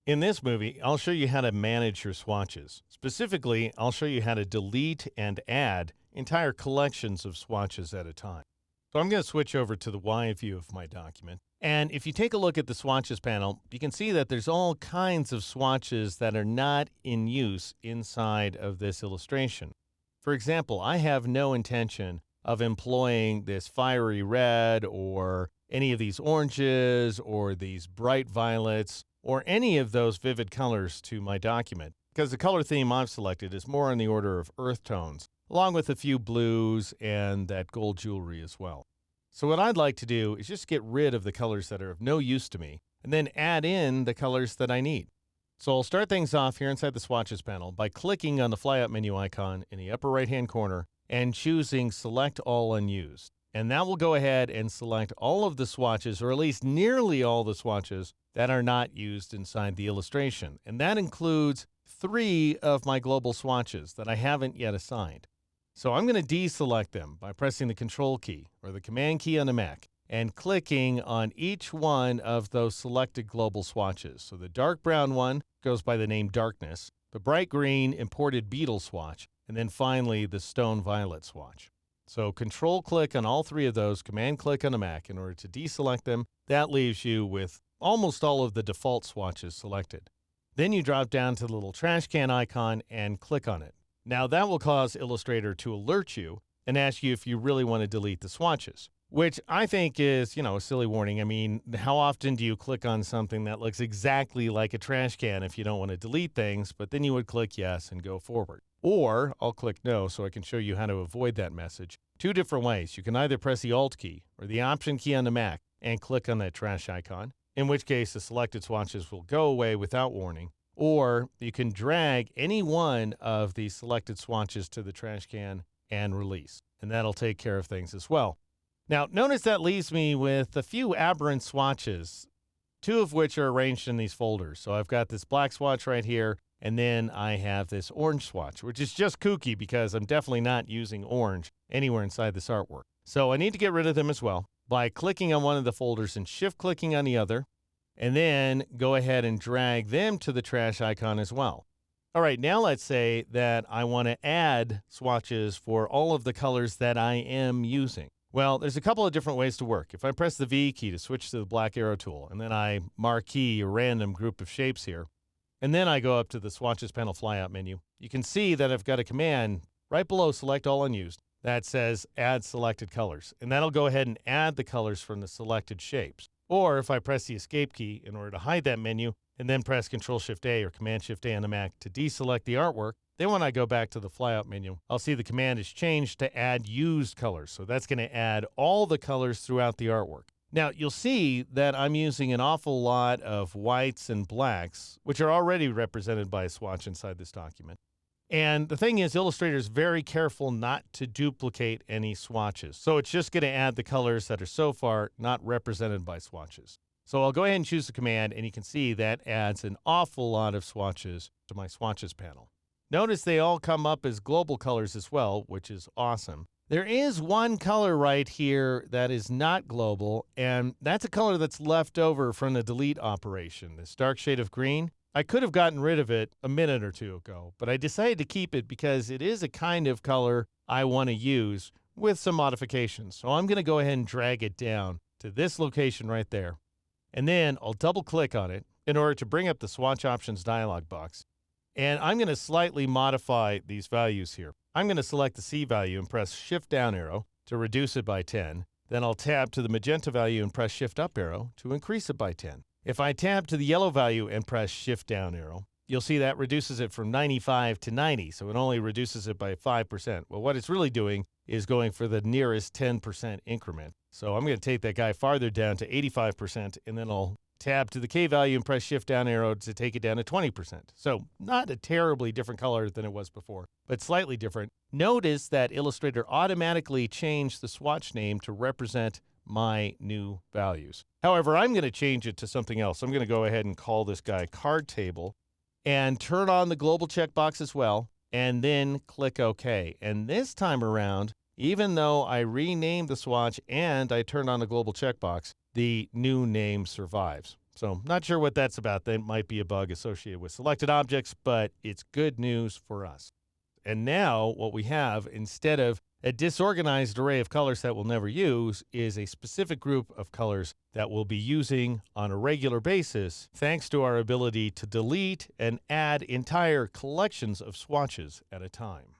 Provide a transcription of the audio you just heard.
In this movie, I'll show you how to manage your swatches. Specifically, I'll show you how to delete and add entire collections of swatches at a time. So I'm going to switch over to the wide view of my document. And if you take a look at the swatches panel, you can see that there's all kinds of swatches that are not in use inside of this illustration. For example, I have no intention of employing this fiery red or any of these oranges or these bright violets or any of those vivid colors to my document, because the color theme I've selected is more on the order of earth tones, along with a few blues and that gold jewelry as well. So what I'd like to do is just get rid of the colors that are of no use to me, and then add in the colors that I need. So I'll start things off here inside the swatches panel by clicking on the flyout menu icon in the upper right-hand corner and choosing Select All Unused. And that will go ahead and select all of the swatches, or at least nearly all the swatches, that are not used inside the illustration. And that includes 3 of my global swatches that I haven't yet assigned. So I'm going to deselect them by pressing the Control key or the Command key on the Mac and clicking on each one of those selected global swatches. So the dark brown one goes by the name Darkness, the bright green Imported Beetle swatch, and then finally the Stone Violet swatch. So Control click on all 3 of those, Command click on the Mac in order to deselect them. That leaves you with almost all of the default swatches selected. Then you drop down to the little trash can icon and click on it. Now that will cause Illustrator to alert you and ask you if you really want to delete the swatches, which I think is, a silly warning. I mean, how often do you click on something that looks exactly like a trash can if you don't want to delete things, but then you would click yes and go forward? Or I'll click no so I can show you how to avoid that message. 2 different ways. You can either press the Alt key or the Option key on the Mac and click on that trash icon, in which case the selected swatches will go away without warning. Or you can drag any one of the selected swatches to the trash can and release, and that'll take care of things as well. Now, notice that leaves me with a few aberrant swatches, 2 of which are arranged in these folders. So I've got this black swatch right here, and then I have this orange swatch, which is just kooky because I'm definitely not using orange anywhere inside this artwork. So I need to get rid of them as well by clicking on one of the folders and shift-clicking on the other, and then go ahead and drag them to the trash icon as well. All right, now let's say that I want to add swatches for all of the colors that I am using. Well, there's a couple of different ways to work. If I press the V key to switch to the black arrow tool, and then I marquee a random group of shapes here, and then I go up to the swatches panel flyout menu, you can see that I've got a command right below Select All Unused that says Add Selected Colors, and that'll go ahead and add the colors from the selected shapes. Or if I press the Escape key in order to hide that menu, and then press Control-Shift-A or Command-Shift-A on the Mac to deselect the artwork, then when I go back to the flyout menu, I'll see the command is changed to Add Used Colors. So that's going to add all the colors throughout the artwork. Now, you'll see that I'm using an awful lot of whites and blacks, which are already represented by a swatch inside this document. And the thing is, Illustrator is very careful not to duplicate any swatches. So it's just going to add the colors that are so far not represented by swatches. So I'll go ahead and choose the command, and you can see that adds an awful lot of swatches to my swatches panel. Notice they all come up as global colors as well, which is awesome. There is one color right here that is not global, and that's a color that's left over from the delete operation, this dark shade of green. I could have gotten rid of it a minute or 2 ago, but I decided to keep it because it is a kind of color I want to use with some modifications. So I'm going to go ahead and drag it down to this location right there. And then I'll double click on it in order to bring up the swatch options dialog box. And I'm going to slightly modify these values here. I'm going to select the C value and press Shift down arrow to reduce it by 10. Then I'll tab to the magenta value and press Shift up arrow to increase it by 10. If I tab to the yellow value and press Shift down arrow, you'll see that reduces it from 95 to 90, so it only reduces it by 5%. Well, what it's really doing is going for the nearest 10% increment. So I'm going to take that guy farther down to 85%, and then I'll tab to the K value and press Shift down arrow to take it down to 20%. So not a terribly different color than it was before, but slightly different. Notice that Illustrator automatically changed the swatch name to represent my new values. However, I'm going to change it to something else. I'm going to go ahead and call this guy Card Table and turn on the global checkbox as well, and then click OK. And this time around, even though I renamed the swatch and I turned on the global checkbox, the new name survives. So not sure what that's about. That might be a bug associated with selected objects, but it's good news for us. And now what we have, instead of a disorganized array of colors that we'll never use, is a specific group of colors that we'll be using on a regular basis, thanks to our ability to delete and add entire collections of swatches at a time.